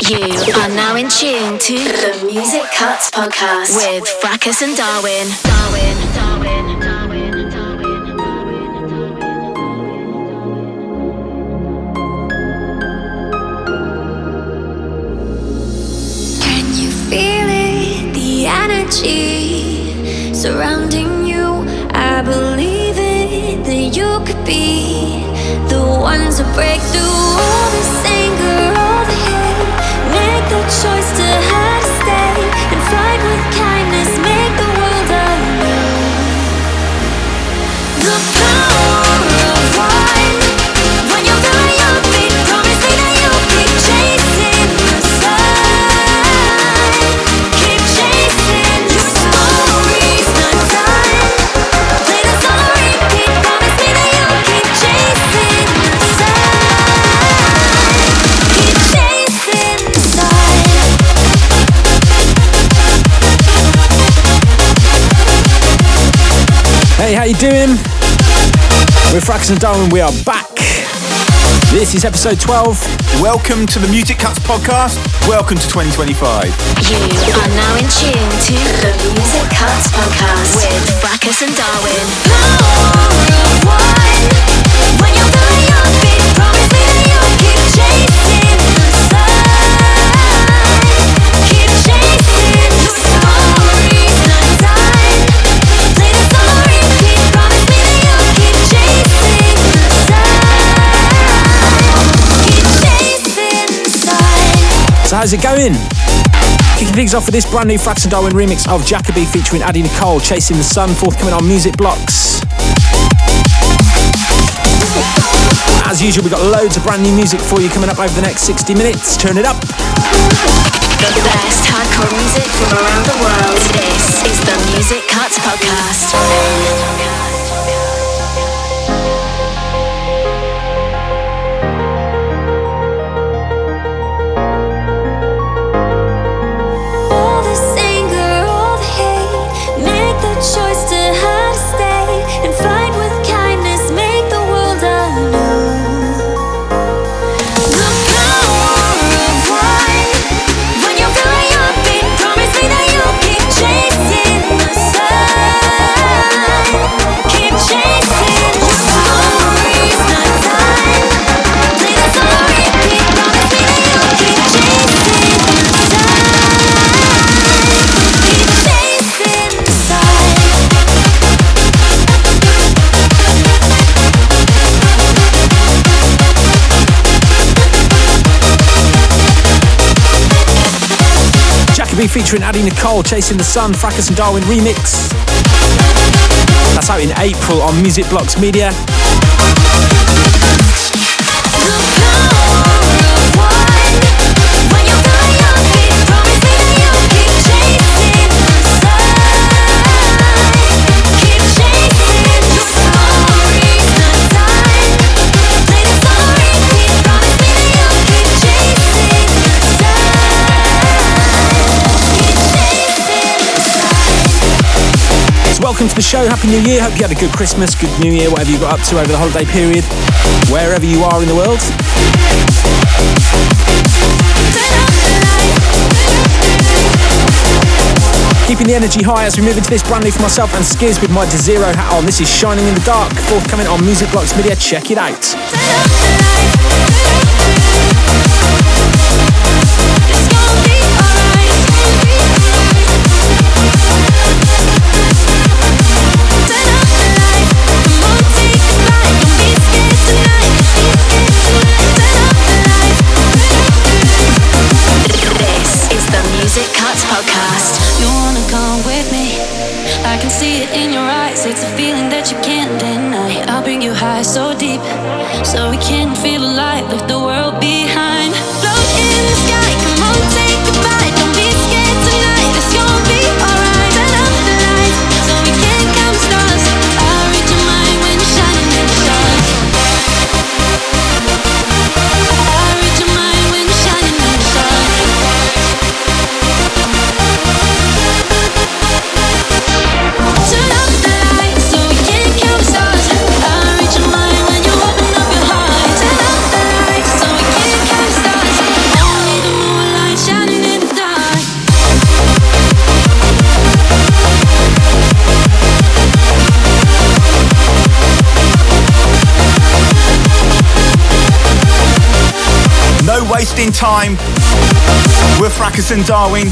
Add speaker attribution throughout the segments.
Speaker 1: You are now in tune to the Music Cuts podcast with Fracus and Darwin.
Speaker 2: Can you feel it? The energy surrounding you. I believe it, that you could be the ones to break through all this anger, all the hate. Make the choice to how to stay and fight with kindness. Make the world anew. The power of one. When you're feeling your feet, promise me that you'll keep chasing the sun. Keep chasing your stories, not done. Play the song on repeat. Promise me that you'll keep chasing the sun. Keep chasing the sun.
Speaker 3: Hey, how you doing? We're Fracus and Darwin, we are back. This is episode 12.
Speaker 4: Welcome to the Music Cuts podcast. Welcome to 2025.
Speaker 1: You are now in tune to the Music Cuts podcast with Fracus and Darwin.
Speaker 2: Power of one. When you're feeling your feet, promise me that you'll keep chasing the sun. Keep chasing your stories, not done. Play the song on repeat. Promise me that you'll keep chasing the sun. Keep chasing the sun.
Speaker 3: So how's it going? Kicking things off with this brand new Fracus and Darwin remix of Jakka-B featuring Addie Nicole, Chasing the Sun, forthcoming on Music Blocks. As usual, we've got loads of brand new music for you coming up over the next 60 minutes. Turn it up.
Speaker 1: The best hardcore music from around the world. This is the Music Cuts podcast.
Speaker 2: All this anger, all the hate. Make the choice to how to stay and fight with kindness. Make the world anew. The power of one. When you're feeling your feet, promise me that you'll keep chasing the sun. Keep chasing your stories, not done. Play the song on repeat. Promise me that you'll keep chasing the sun. Keep chasing the sun.
Speaker 3: Jakka-B featuring Addie Nicole, Chasing the Sun, Fracus and Darwin remix. That's out in April on Music Blocks Media. Welcome to the show, Happy New Year, hope you had a good Christmas, good New Year, whatever you got up to over the holiday period, wherever you are in the world. Keeping the energy high as we move into this brand new for myself and Skizz with my DeZero hat on. This is Shining in the Dark, forthcoming on Music Blocks Media, check it out.
Speaker 1: Music Cuts podcast.
Speaker 2: You wanna come with me? I can see it in your eyes. It's a feeling that you can't deny. I'll bring you high so deep, so we can feel alive. Leave the world behind. Float in the sky. Come on, take a bite. Don't be scared tonight. It's gonna be alright. Turn up the lights so we can count stars. I'll read your mind when you're shining in the dark. I'll read your mind when you're shining in the dark. Turn up the lights so we can count stars. I'll read your mind when you open up your heart. Turn up the lights so we
Speaker 4: in time. We're Fracus and Darwin.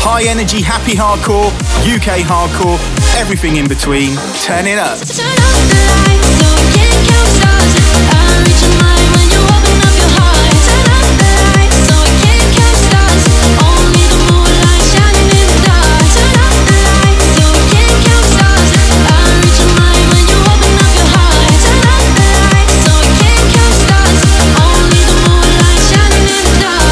Speaker 4: High energy, happy hardcore, UK hardcore, everything in between. Turn it up.
Speaker 2: Turn off the lights so we can't count stars. I reach your mind when you open up your heart. Turn off the lights so we can't count stars. Only the moonlight shining in the dark. Turn off the lights so we can't count stars. I reach your mind when you open up your heart. Turn off the lights so we can't count stars. Only the moonlight shining in the dark.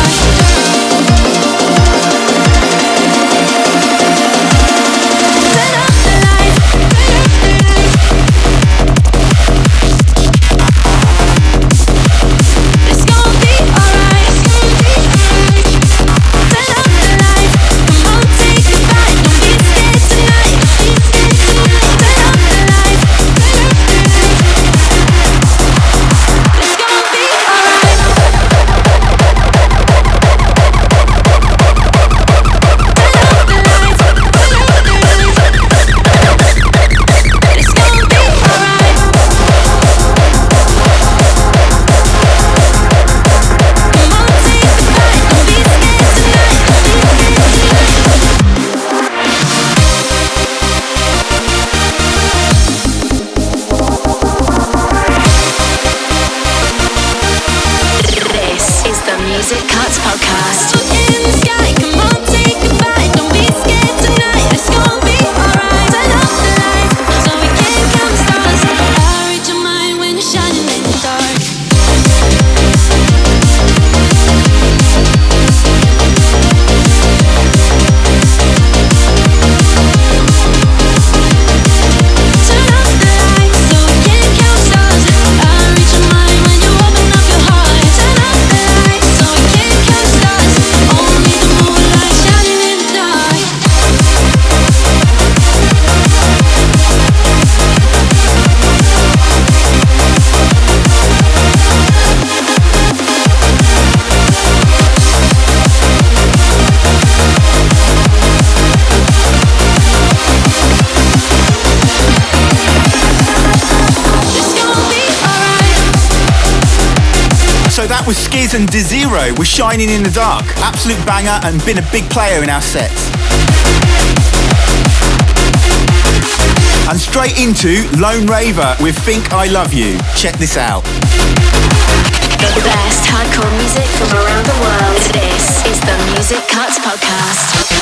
Speaker 4: So that was Skizz and DeZero with Shining in the Dark. Absolute banger and been a big player in our sets. And straight into Lone Raver with Think I Love You. Check this out.
Speaker 1: The best hardcore music from around the world. This is the Music Cuts Podcast.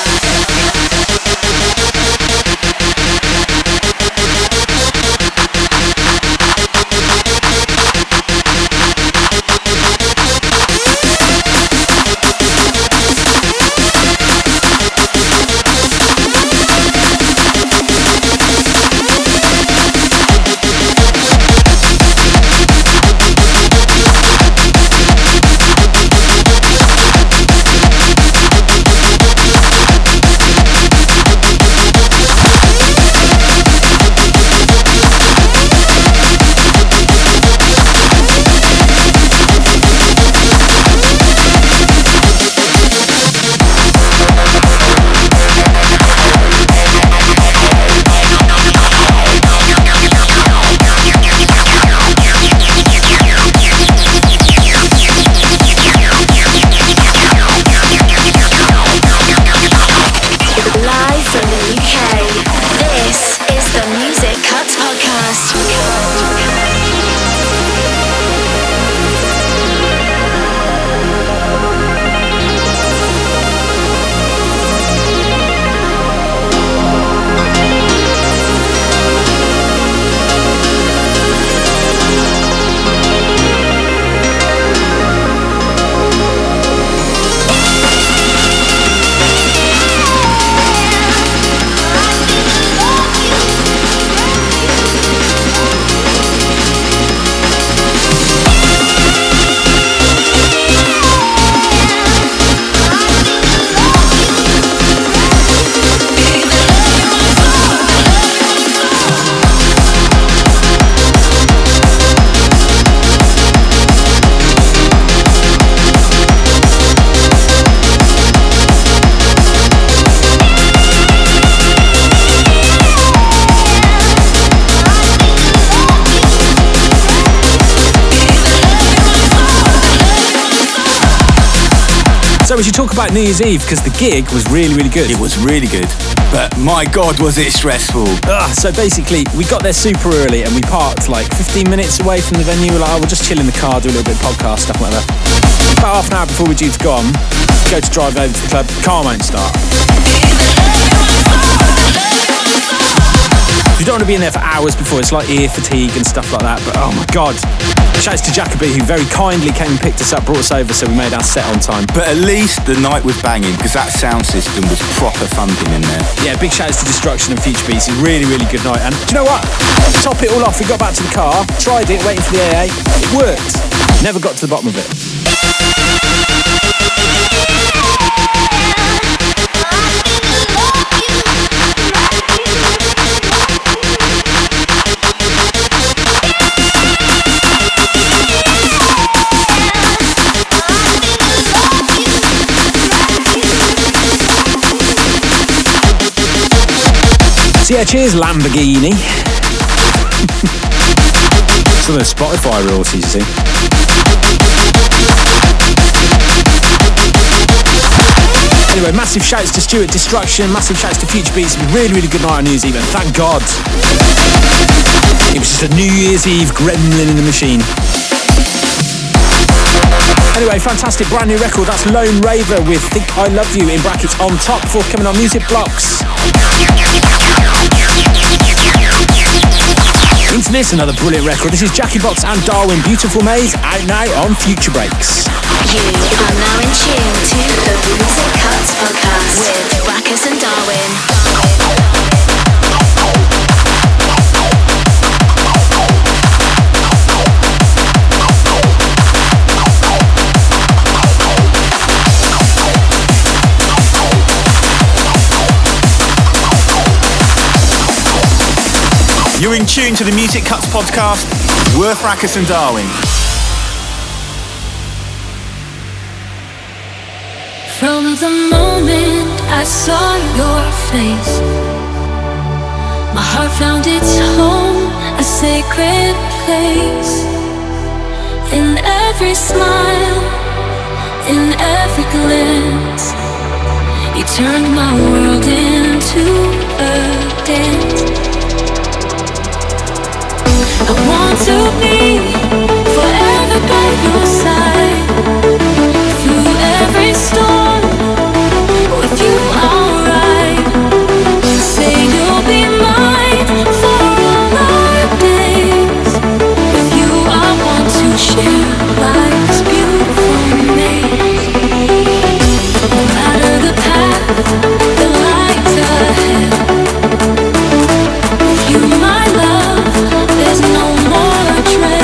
Speaker 3: So we should talk about New Year's Eve, because the gig was really, really good.
Speaker 4: It was really good, but my God, was it stressful.
Speaker 3: So basically, we got there super early and we parked like 15 minutes away from the venue. We're like, oh, we'll just chill in the car, do a little bit of podcast, stuff like that. About half an hour before we're due to go to drive over to the club, car won't start. You don't want to be in there for hours before, it's like ear fatigue and stuff like that, but oh my God. Shouts to Jakka-B, who very kindly came and picked us up, brought us over, so we made our set on time.
Speaker 4: But at least the night was banging, because that sound system was proper thumping in there.
Speaker 3: Yeah, big shouts to Destruction and Future Beats. It's a really, really good night. And do you know what? To top it all off, we got back to the car, tried it, waiting for the AA. It worked. Never got to the bottom of it. So yeah, cheers Lamborghini. Some of the Spotify royalties, you see. Anyway, massive shouts to Stuart Destruction, massive shouts to Future Beats. It was a really, really good night on New Year's Eve, and thank God. It was just a New Year's Eve gremlin in the machine. Anyway, fantastic brand new record. That's Lone Raver with Think I Love You in brackets on top, forthcoming on Music Blocks. Into this, another brilliant record. This is Blocks and Darwin, Beautiful Maze, out now on Future Breaks.
Speaker 1: You are now in tune to the Music Cuts podcast with Fracus and Darwin.
Speaker 4: You're in tune to the Music Cuts podcast. We're Fracus and Darwin.
Speaker 2: From the moment I saw your face, my heart found its home, a sacred place. In every smile, in every glance, you turned my world into a dance. I want to be forever by your side, through every storm, with you I'll ride. Say you'll be mine for all our days. With you I want to share life's beautiful maze. No matter the path that lies ahead, with you my love, there's no more dread.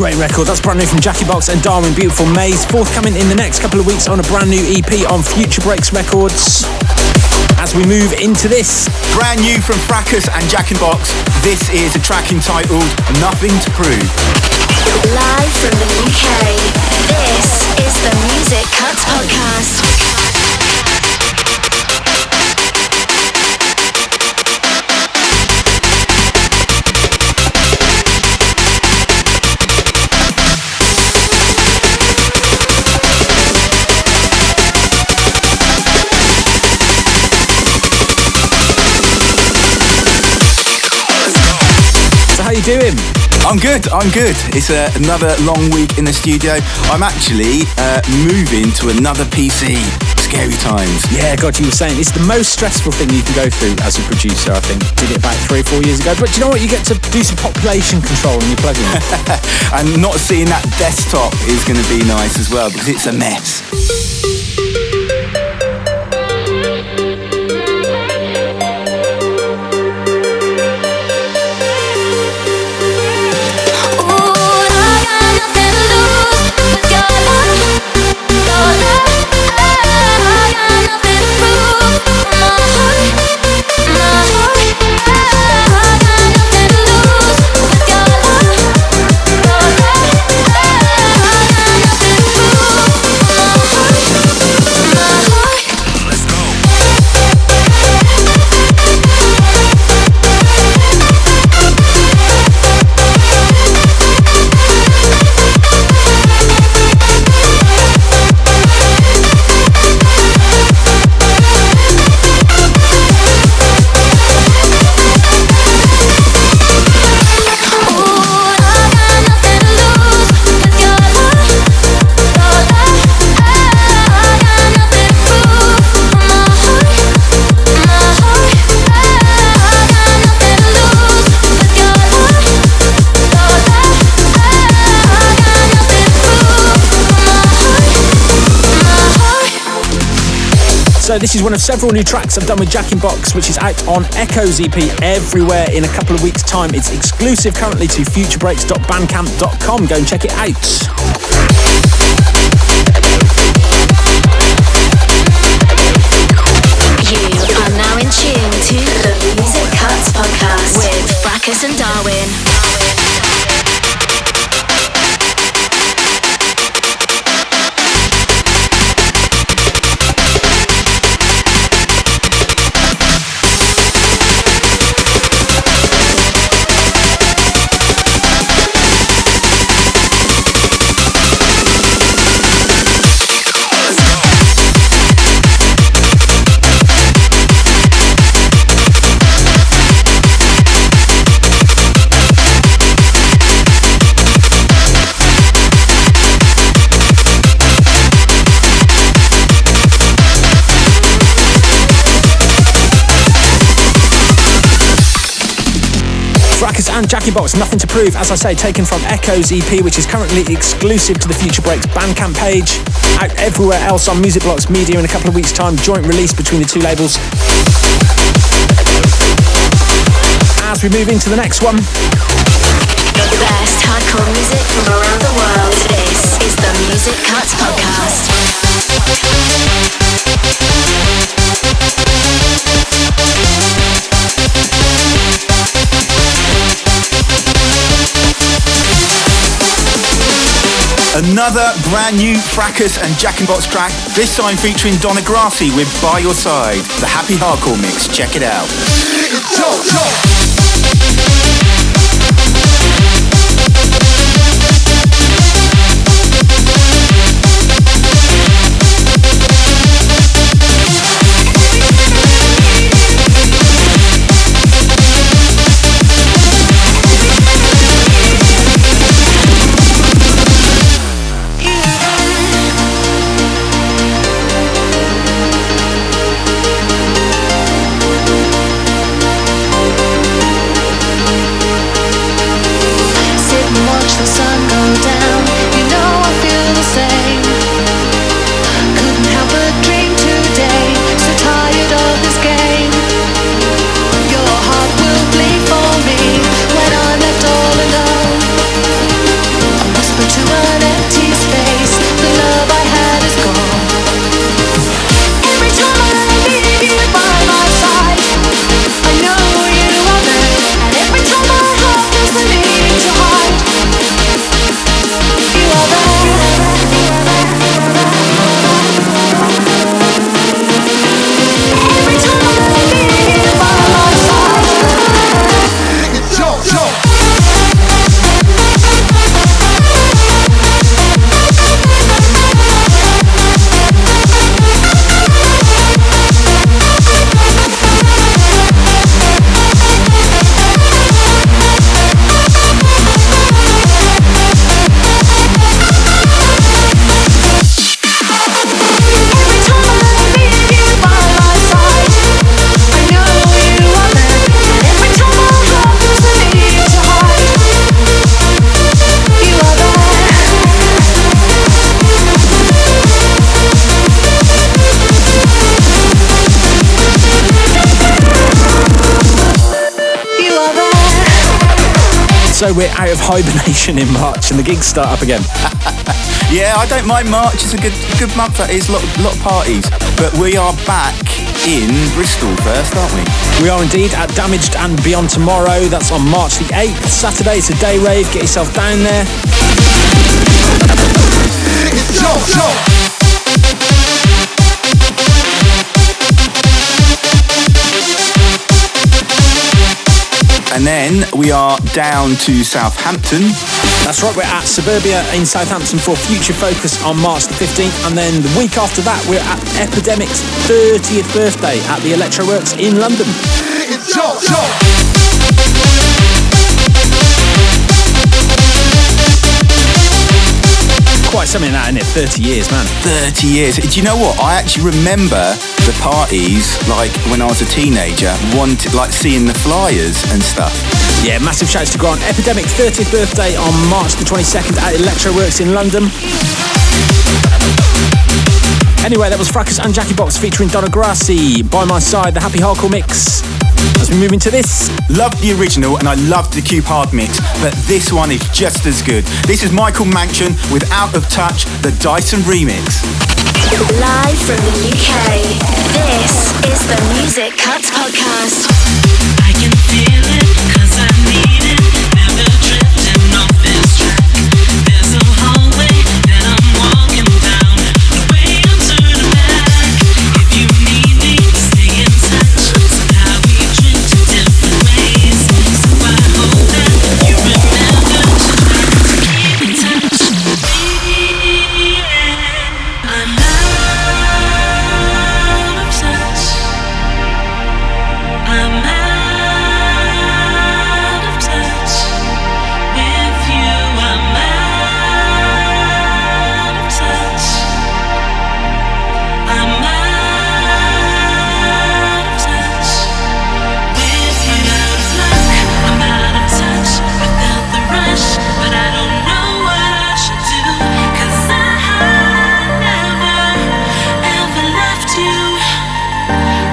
Speaker 3: Great record. That's brand new from Jakka-B and Darwin, Beautiful Maze. Forthcoming in the next couple of weeks on a brand new EP on Future Breaks Records. As we move into this,
Speaker 4: brand new from Fracus and Jakka-B, this is a track entitled Nothing to Prove.
Speaker 1: Live from the UK, this is the Music Cuts Podcast.
Speaker 3: how you doing?
Speaker 4: I'm good. It's another long week in the studio. I'm actually moving to another PC. Scary times.
Speaker 3: Yeah, God, you were saying it's the most stressful thing you can go through as a producer, I think. Did it about 3 or 4 years ago. But do you know what? You get to do some population control when you plug in.
Speaker 4: And not seeing that desktop is going to be nice as well, because it's a mess.
Speaker 3: So this is one of several new tracks I've done with Jakka-B, which is out on Echo's EP everywhere in a couple of weeks' time. It's exclusive currently to futurebreaks.bandcamp.com. Go and check it out.
Speaker 1: You are now in tune to the Music Cuts Podcast with Fracus and Darwin.
Speaker 3: Fracus and Jakka-B, Nothing to Prove, as I say, taken from Echo's EP, which is currently exclusive to the Future Breaks Bandcamp page. Out everywhere else on Music Blocks Media in a couple of weeks' time. Joint release between the two labels. As we move into the next one.
Speaker 1: The best hardcore music from around the world. This is the Music Cuts Podcast.
Speaker 4: Another brand new Fracus and Jakka-B track, this time featuring Donna Grassi with By Your Side, the Happy Hardcore mix. Check it out.
Speaker 3: So we're out of hibernation in March and the gigs start up again.
Speaker 4: Yeah, I don't mind March. It's a good month. That is a lot of parties. But we are back in Bristol first, aren't we?
Speaker 3: We are indeed at Damaged and Beyond tomorrow. That's on March the 8th. Saturday, it's a day rave. Get yourself down there.
Speaker 4: And then we are down to Southampton.
Speaker 3: That's right, we're at Suburbia in Southampton for Future Focus on March the 15th. And then the week after that, we're at Epidemic's 30th birthday at the Electroworks in London. Quite something that, isn't it? 30 years, man.
Speaker 4: 30 years. Do you know what? I actually remember the parties, like when I was a teenager, seeing the flyers and stuff.
Speaker 3: Yeah, massive shouts to Grant. Epidemic 30th birthday on March the 22nd at Electroworks in London. Anyway, that was Fracus and Jakka-B featuring Donna Grassi. By My Side, the Happy Hardcore mix. As we move into this.
Speaker 4: Loved the original and I loved the Cube Hard mix, but this one is just as good. This is Michael Manction with Out of Touch, the Dyson remix.
Speaker 1: Live from the UK, this is the Music Cuts Podcast.
Speaker 2: I can feel it, 'cause I need it. Never drifting off this track. There's a hallway that I'm walking down. The way I'm turning back. If you need me, stay in touch. Somehow we drift in different ways. So I hope that you remember to keep in touch. I'm out of touch. I'm out of touch with you. I'm out of touch. I'm out of touch with you. I'm out of touch. I felt the rush, but I don't know what I should do. 'Cause I never, ever left you.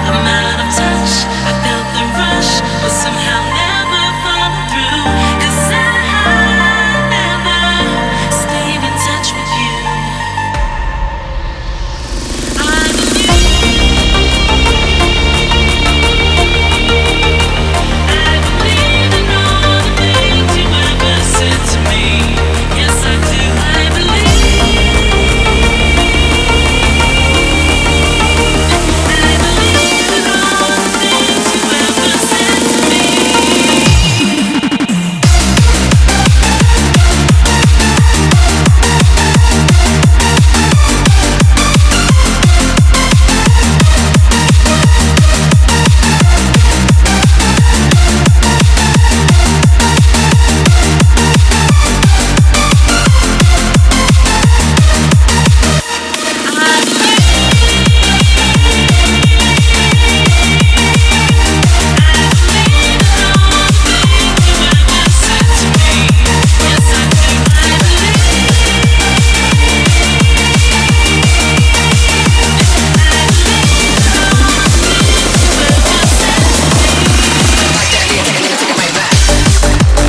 Speaker 2: I'm out of touch. I felt the rush, but somehow never followed through. 'Cause I never stayed in touch with you. I believe in all the things you ever said to me. Yes, I do. I believe in all the things you ever said to me.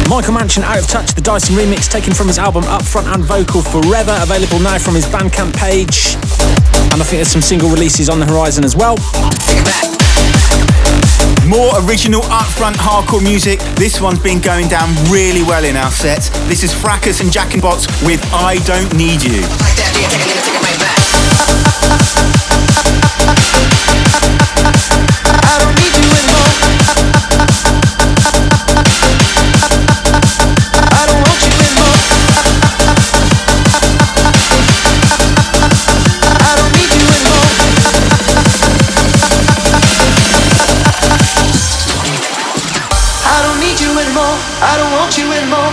Speaker 3: Michael Manction, Out of Touch, the Dyson remix taken from his album Upfront and Vocal Forever, available now from his Bandcamp page. And I think there's some single releases on the horizon as well.
Speaker 4: More original upfront hardcore music. This one's been going down really well in our sets. This is Fracus and Jakka-B with I Don't Need You.
Speaker 5: I don't need you anymore. I don't want you anymore. I don't need you anymore. I don't need you anymore. I don't want you anymore.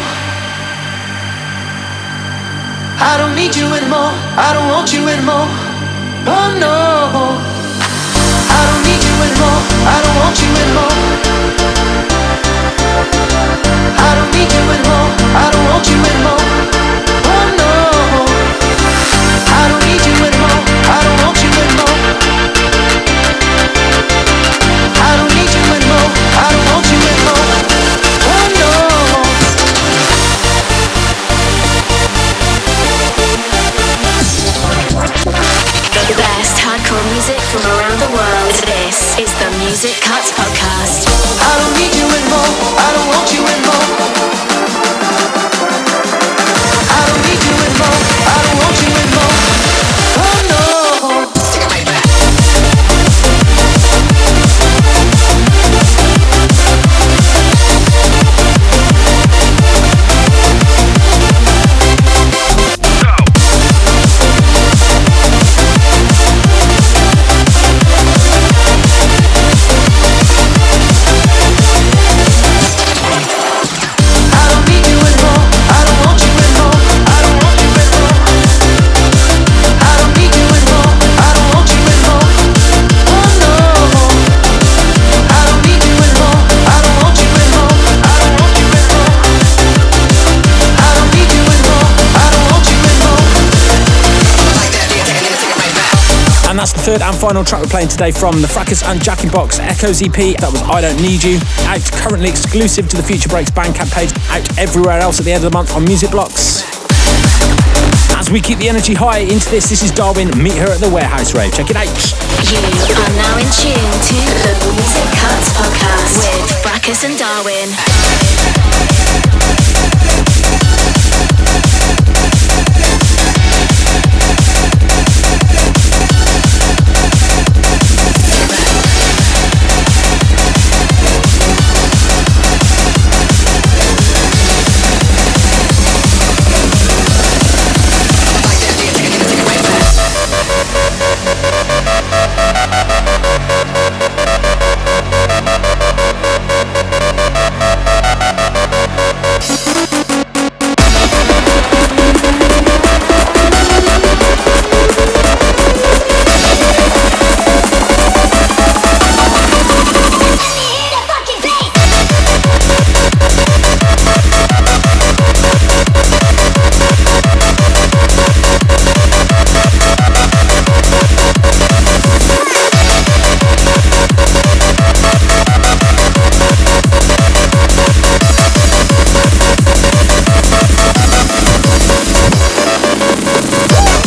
Speaker 5: I don't need you anymore. I don't want you anymore. Oh no. I don't need you anymore. I don't want you anymore. I don't need you anymore. I don't want you anymore. Oh no. I don't need you anymore. I don't want you anymore. I don't need you anymore. I don't want you anymore. Oh no.
Speaker 3: The third and final track we're playing today from the Fracus and Jakka-B Echoes EP. That was I Don't Need You. Out currently exclusive to the Future Breaks Bandcamp page. Out everywhere else at the end of the month on Music Blocks. As we keep the energy high into this is Darwin. Meet her at the Warehouse Rave. Check it out.
Speaker 1: You are now in tune to the Music Cuts podcast with Fracus and Darwin.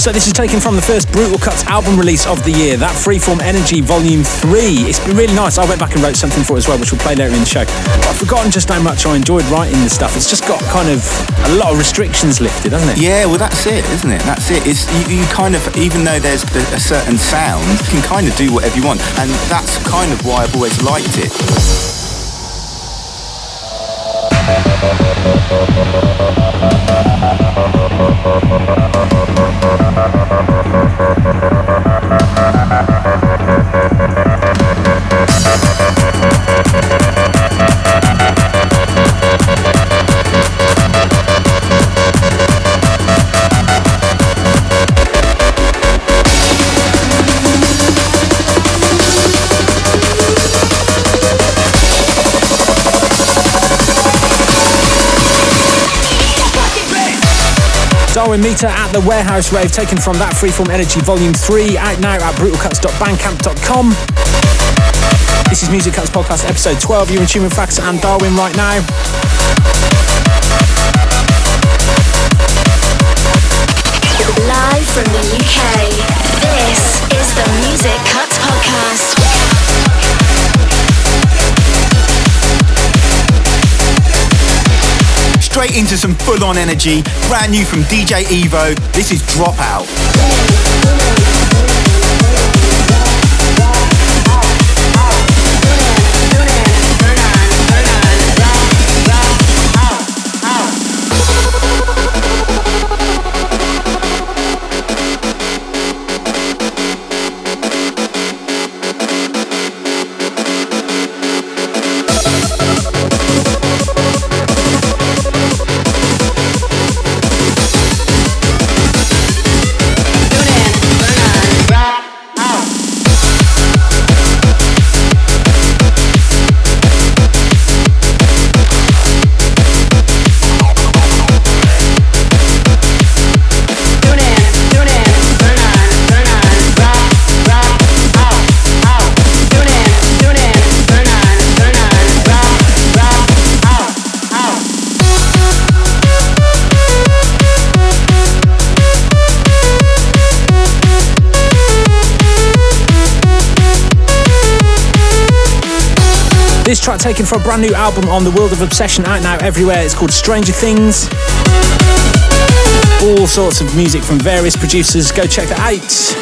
Speaker 3: So this is taken from the first Brutal Kuts album release of the year, that Freeform Energy Volume 3. It's been really nice. I went back and wrote something for it as well, which we'll play later in the show. But I've forgotten just how much I enjoyed writing the stuff. It's just got kind of a lot of restrictions lifted, hasn't it?
Speaker 4: Yeah, well that's it, isn't it? That's it. It's you kind of, even though there's a certain sound, you can kind of do whatever you want. And that's kind of why I've always liked it.
Speaker 3: Darwin Meter at the Warehouse Rave, taken from that Freeform Energy Volume 3, out now at brutalcuts.bandcamp.com. This is Music Cuts Podcast episode 12. You're in tune with Fracus and Darwin right now.
Speaker 1: Live from the UK, this is the Music Cuts Podcast.
Speaker 4: Straight into some full-on energy, brand new from DJ Evo. This is Dropout.
Speaker 3: This track taken from a brand new album on the World of Obsession, out now everywhere. It's called Stranger Things. All sorts of music from various producers. Go check that out.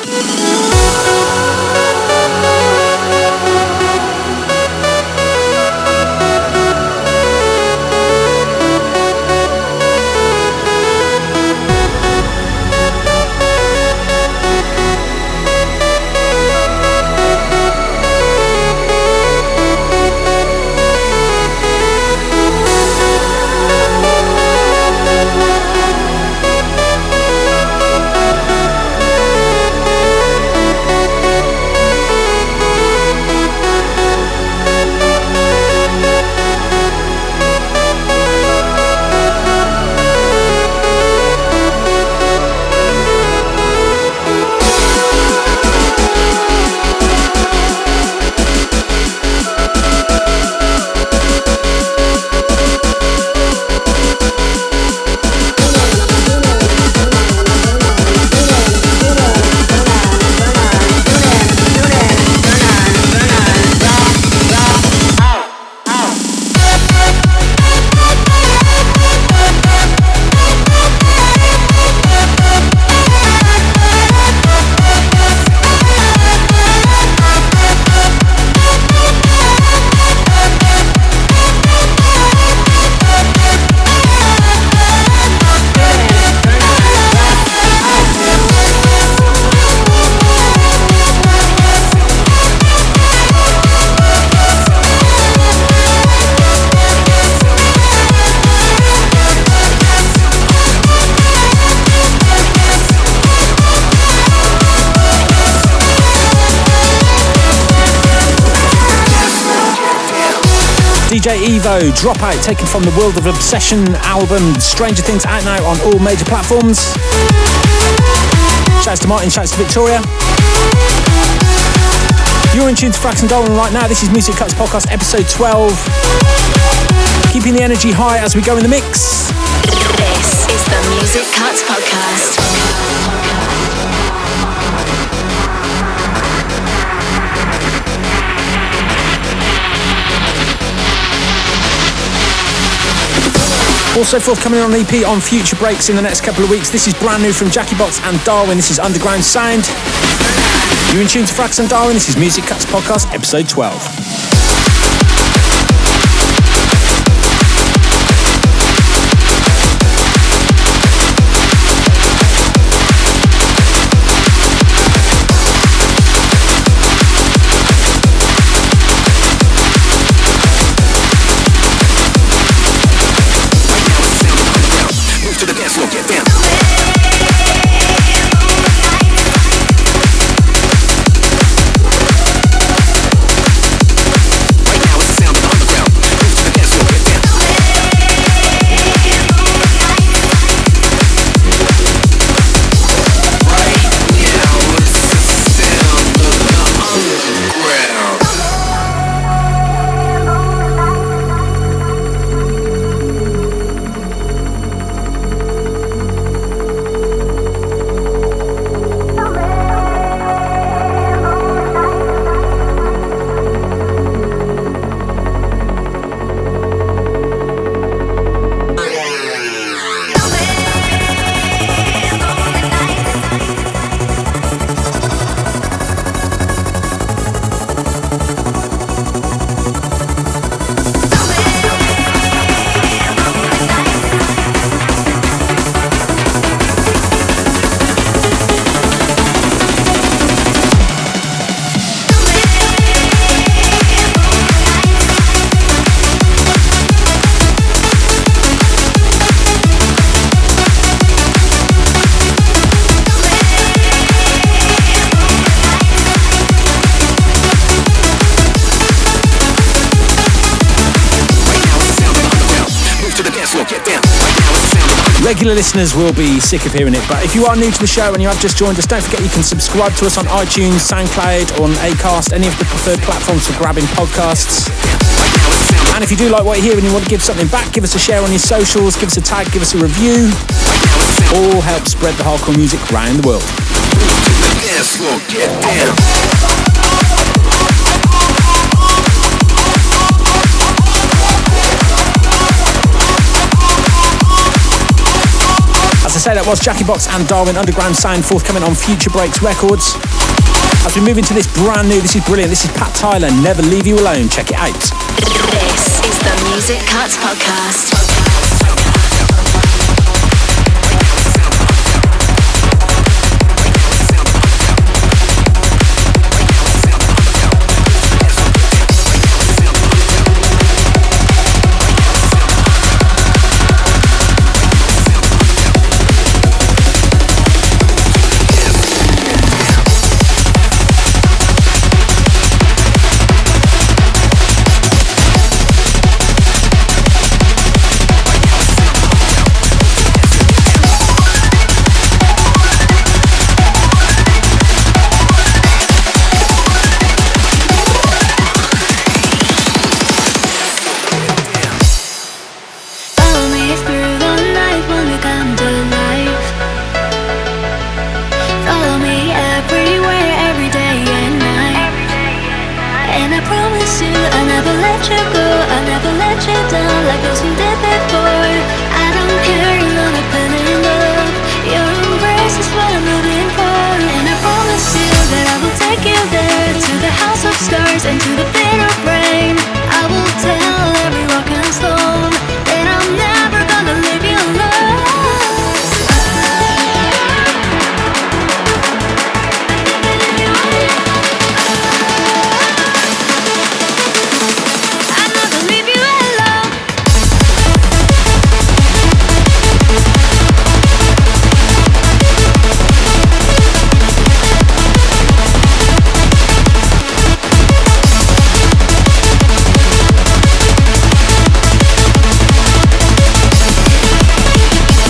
Speaker 3: DJ Evo, Dropout, taken from the World of Obsession album Stranger Things, out now on all major platforms. Shouts to Martin, shouts to Victoria. You're in tune to Fracus Darwin right now. This is Music Cuts Podcast, episode 12. Keeping the energy high as we go in the mix.
Speaker 1: This is the Music Cuts Podcast.
Speaker 3: Also forthcoming on EP on Future Breaks in the next couple of weeks. This is brand new from Jakka-B and Darwin. This is Underground Sound. You're in tune to Fracus and Darwin. This is Music Cuts Podcast, episode 12. Regular listeners will be sick of hearing it, but if you are new to the show and you have just joined us, don't forget you can subscribe to us on iTunes, SoundCloud, on Acast, any of the preferred platforms for grabbing podcasts. And if you do like what you hear and you want to give something back, give us a share on your socials, give us a tag, give us a review. All help spread the hardcore music around the world. As I say, that was Jakka-B and Darwin, Underground Sound, forthcoming on Future Breaks Records. As we move into this brand new, this is brilliant, this is Pat Tyler, Never Leave You Alone, check it out.
Speaker 1: This is the Music Cuts Podcast.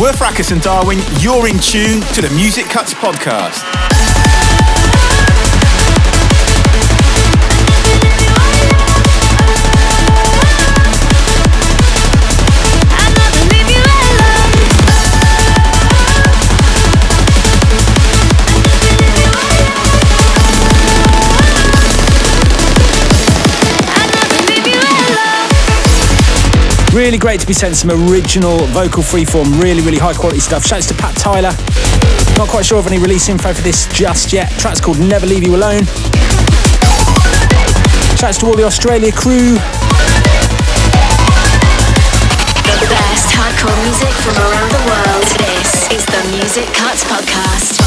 Speaker 4: We're Fracus and Darwin. You're in tune to the Music Cuts podcast.
Speaker 3: Really great to be sent some original vocal freeform, really high quality stuff. Shouts to Pat Tyler. Not quite sure of any release info for this just yet. Track's called Never Leave You Alone. Shouts to all the Australia crew.
Speaker 1: The best hardcore music from around the world. This is the Music Cuts podcast.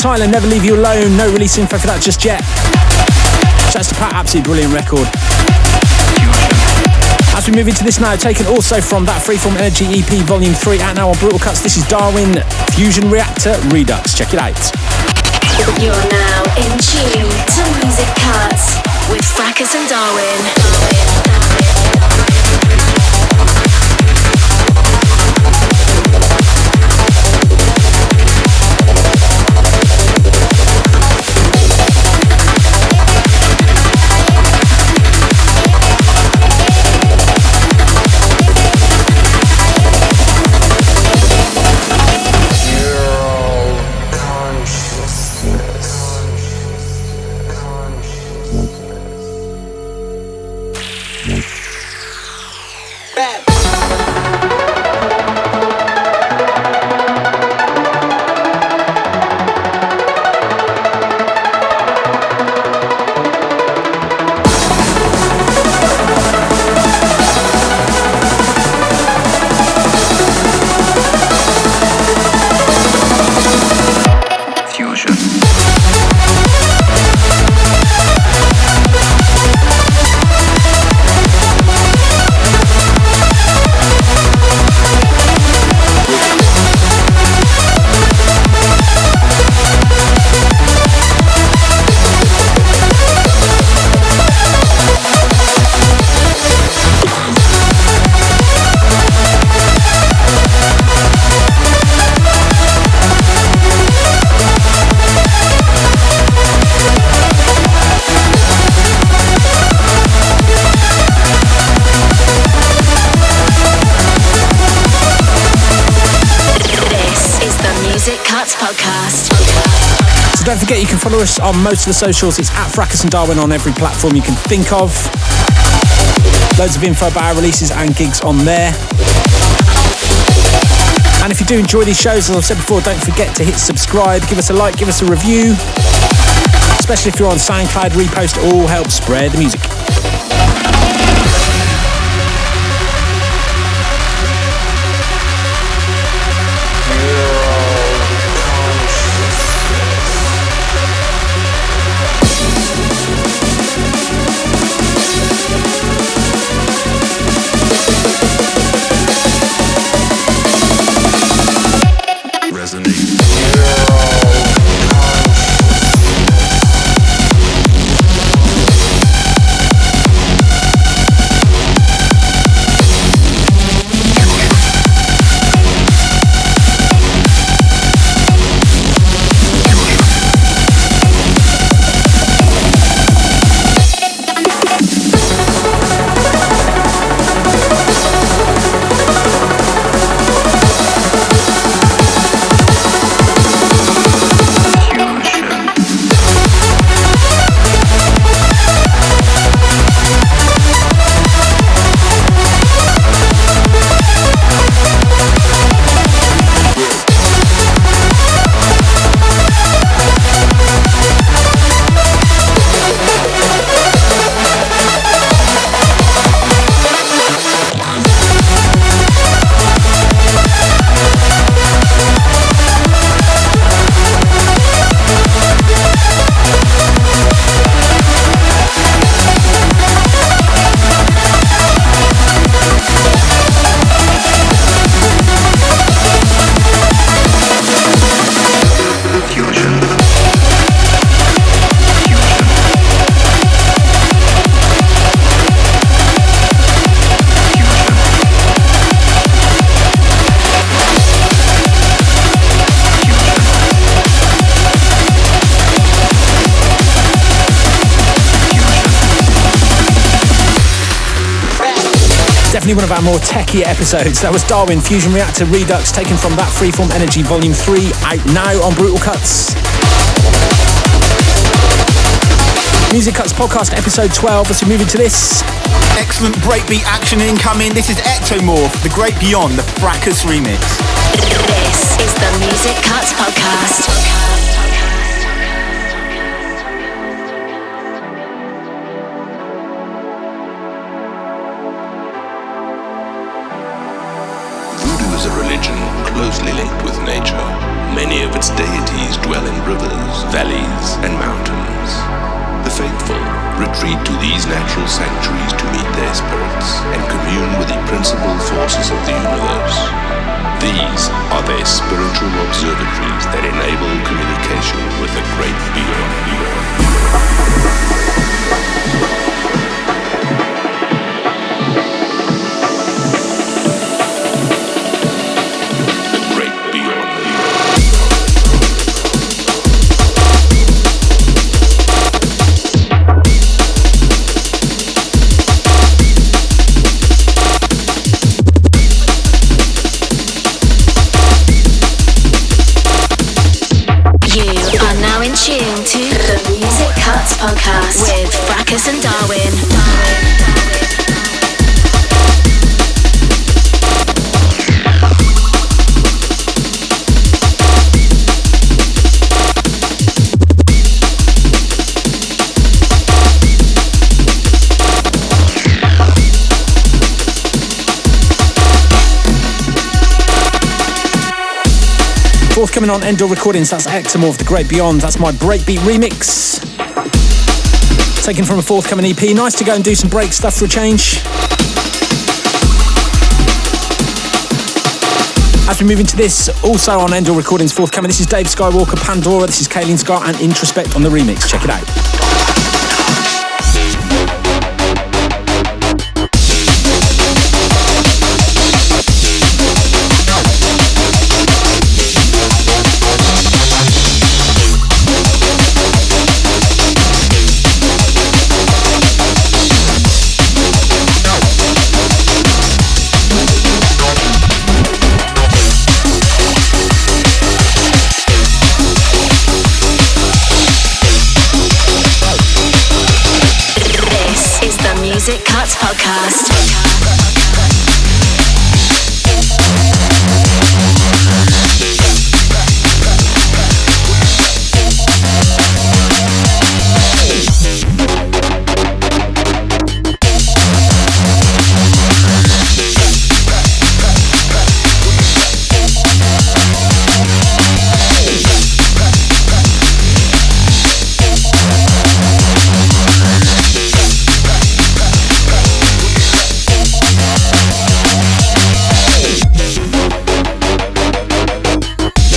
Speaker 3: Tyler, Never Leave You Alone. No release info for that just yet. Shouts to Pat, absolutely brilliant record. As we move into this now, taken also from that Freeform Energy EP Volume 3 out now on Brutal Kuts. This is Darwin, Fusion Reactor Redux. Check it out.
Speaker 1: You're now in tune to Music Cuts with Fracus and Darwin.
Speaker 3: Don't forget you can follow us on most of the socials. It's at Fracus and Darwin on every platform you can think of. Loads of info about our releases and gigs on there. And if you do enjoy these shows, as I've said before, don't forget to hit subscribe, give us a like, give us a review. Especially if you're on SoundCloud, repost, it all helps spread the music. One of our more techie episodes. That was Darwin Fusion Reactor Redux, taken from that Freeform Energy Volume 3, out now on Brutal Kuts. Music Cuts Podcast Episode 12, as we move into this.
Speaker 4: Excellent breakbeat action incoming. This is Ectomorph, The Great Beyond, the Fracus remix.
Speaker 1: This is the Music Cuts Podcast.
Speaker 6: Closely linked with nature. Many of its deities dwell in rivers, valleys, and mountains. The faithful retreat to these natural sanctuaries to meet their spirits and commune with the principal forces of the universe. These are their spiritual observatories that enable communication with the great beyond.
Speaker 1: Podcast with Fracus and Darwin.
Speaker 3: Forthcoming on Endor Recordings, that's Ectomorph, The Great Beyond. That's my breakbeat remix, taken from a forthcoming EP. Nice to go and do some break stuff for a change. As we move into this, also on Endor Recordings forthcoming, this is Dave Skywalker, Pandora, this is Kaylene Sc and Intraspekt on the remix. Check it out.
Speaker 1: podcast.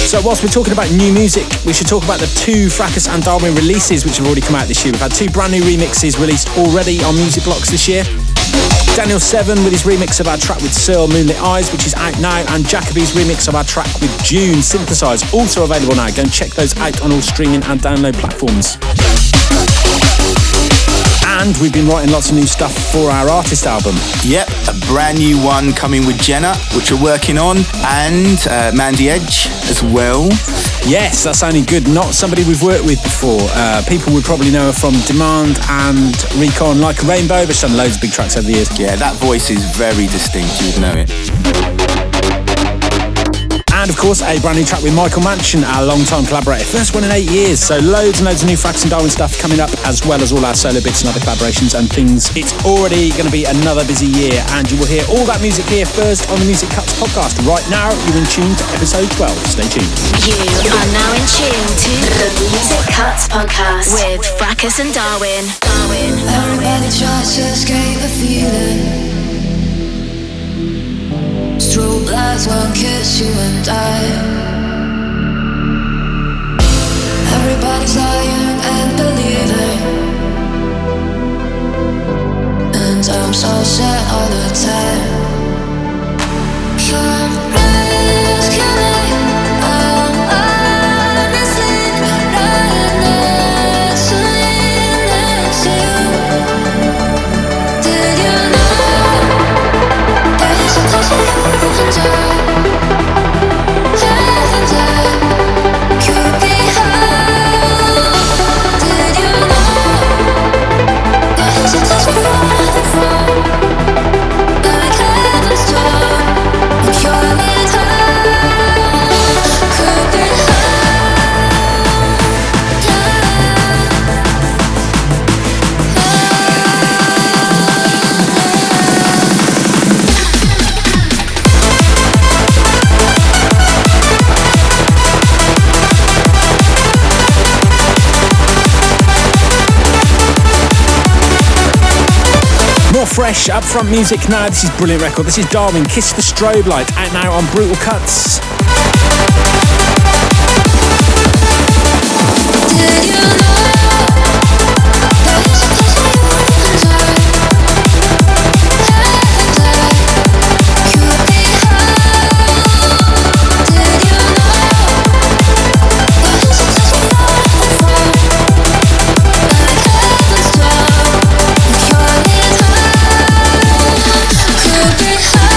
Speaker 3: So whilst we're talking about new music, we should talk about the two Fracus and Darwin releases which have already come out this year. We've had two brand new remixes released already on Music Blocks this year. Daniel 7 with his remix of our track with Searle, Moonlit Eyes, which is out now, and Jakka-B's remix of our track with June, Synthesize, also available now. Go and check those out on all streaming and download platforms. And we've been writing lots of new stuff for our artist album.
Speaker 4: Yep, a brand new one coming with Jenna, which we're working on, and Mandy Edge as well.
Speaker 3: Yes, that's sounding good. Not somebody we've worked with before. People would probably know her from Demand and Recon Like a Rainbow, but she's done loads of big tracks over the years.
Speaker 4: Yeah, that voice is very distinct, you'd know it.
Speaker 3: And of course, a brand new track with Michael Mansion, our long-time collaborator. First one in 8 years, so loads and loads of new Fracus and Darwin stuff coming up, as well as all our solo bits and other collaborations and things. It's already going to be another busy year, and you will hear all that music here first on the Music Cuts podcast. Right now, you're in tune to episode 12. Stay tuned.
Speaker 1: You are now in tune to the Music Cuts podcast with Fracus and Darwin.
Speaker 2: Everybody tries to escape a feeling. Strobe lights won't kiss you and I. Everybody's lying and believing, and I'm so sad all the time. Come rescue me, I'm honestly lying next to you. Did you know there's a place where you can die? Haven't I? Could be high. Did you know there's a place we're falling from? Like heaven's door, and you're lit high. Could be
Speaker 3: More fresh, upfront music now. This is a brilliant record. This is Darwin, Kiss the Strobe Light, out now on Brutal Kuts.
Speaker 2: Did you know there's a place where you can die? Haven't I? Could be high. Did you know there's a place we're falling from? Like heaven's door, and you're lit high. Could be high.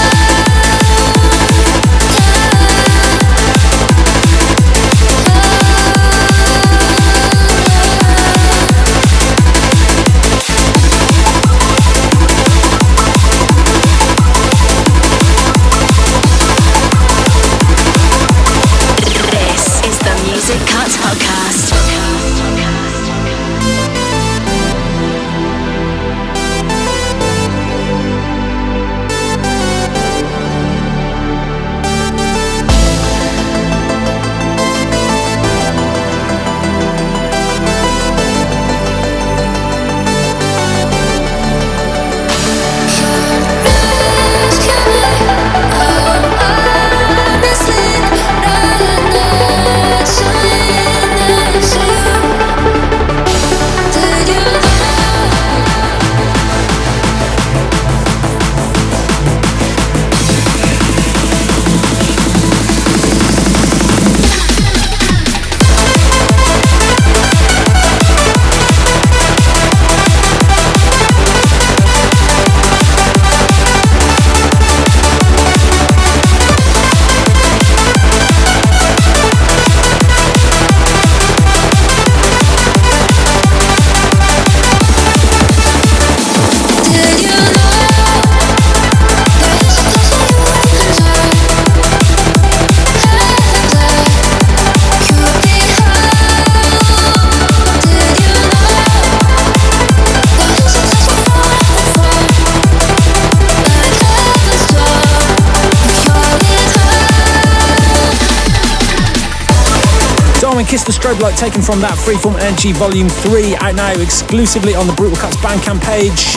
Speaker 3: Darwin, Kiss the Strobe Light, taken from that Freeform Energy Volume 3, out now exclusively on the Brutal Kuts Bandcamp page.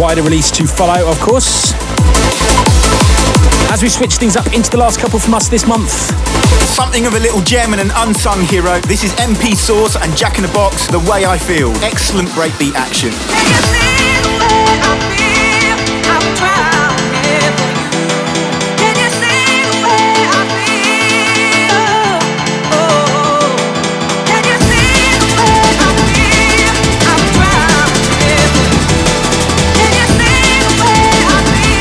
Speaker 3: Wider release to follow, of course. As we switch things up into the last couple from us this month.
Speaker 4: Something of a little gem and an unsung hero. This is MP Source and Jakka-B, The Way I Feel. Excellent breakbeat action.
Speaker 5: Can you see the way I feel? I'm trying here for you. Can you see the way I feel? Oh, can you see the way I feel? I'm trying here for you. Can you see the way I feel?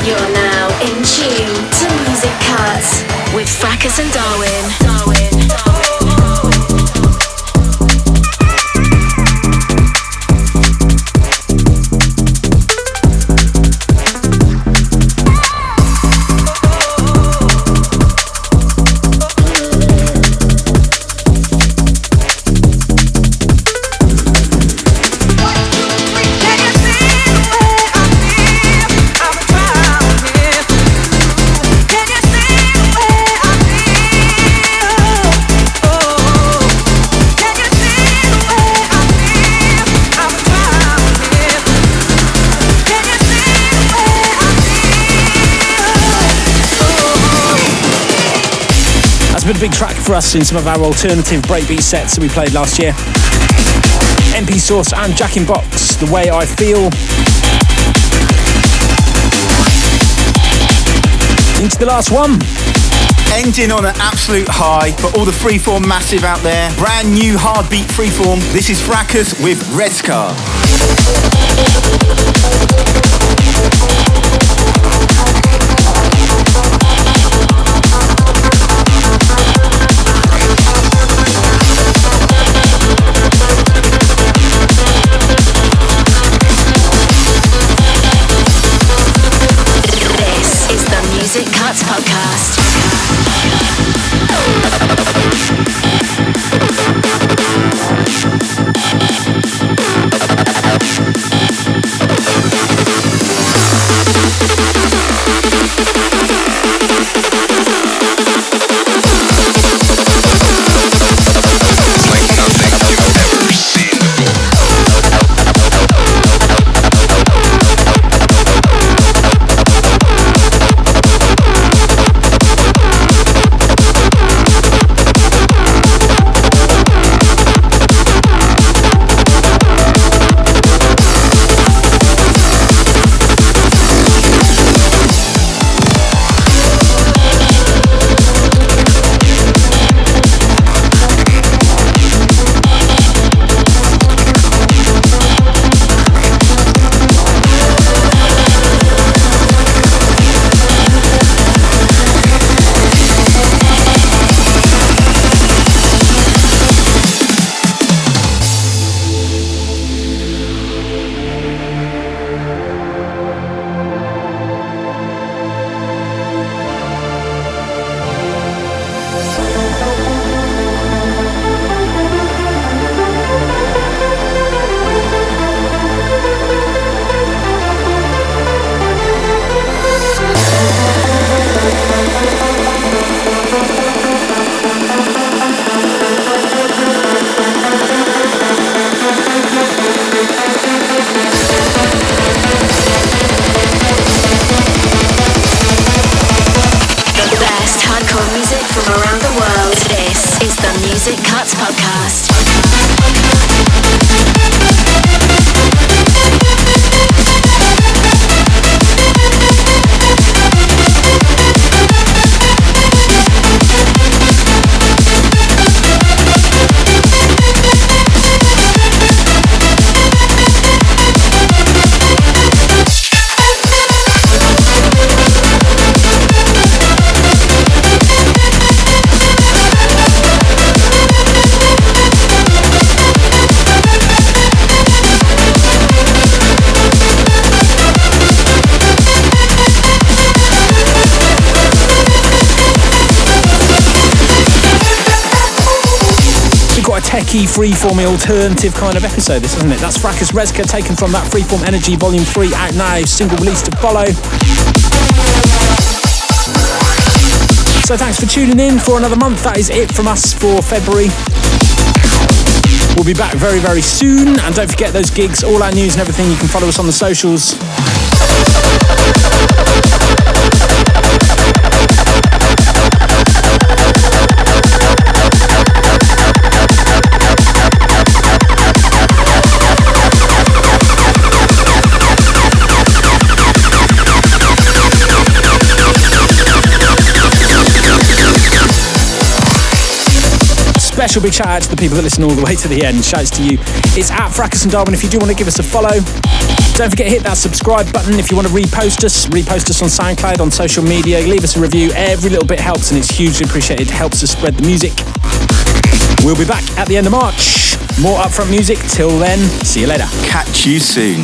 Speaker 1: You're now in tune to Music Cuts with Fracus and Darwin.
Speaker 3: Been a big track for us in some of our alternative breakbeat sets that we played last year. MP Source and Jakka-B, The Way I Feel. Into the last one.
Speaker 4: Ending on an absolute high for all the Freeform massive out there. Brand new hard beat Freeform. This is Fracus with Red Scar.
Speaker 1: Music Cuts Podcast.
Speaker 3: techie, freeformy, alternative kind of episode, this, isn't it? That's Fracus Darwin, taken from that Freeform Energy Volume 3, out now, single release to follow. So thanks for tuning in for another month. That is it from us for February. We'll be back very, very soon. And don't forget those gigs, all our news and everything. You can follow us on the socials. Special big shout out to the people that listen all the way to the end. Shouts to you. It's at Fracus and Darwin if you do want to give us a follow. Don't forget to hit that subscribe button if you want to repost us on SoundCloud, on social media. Leave us a review. Every little bit helps and it's hugely appreciated. It helps us spread the music. We'll be back at the end of March. More upfront music. Till then, see you later.
Speaker 4: Catch you soon.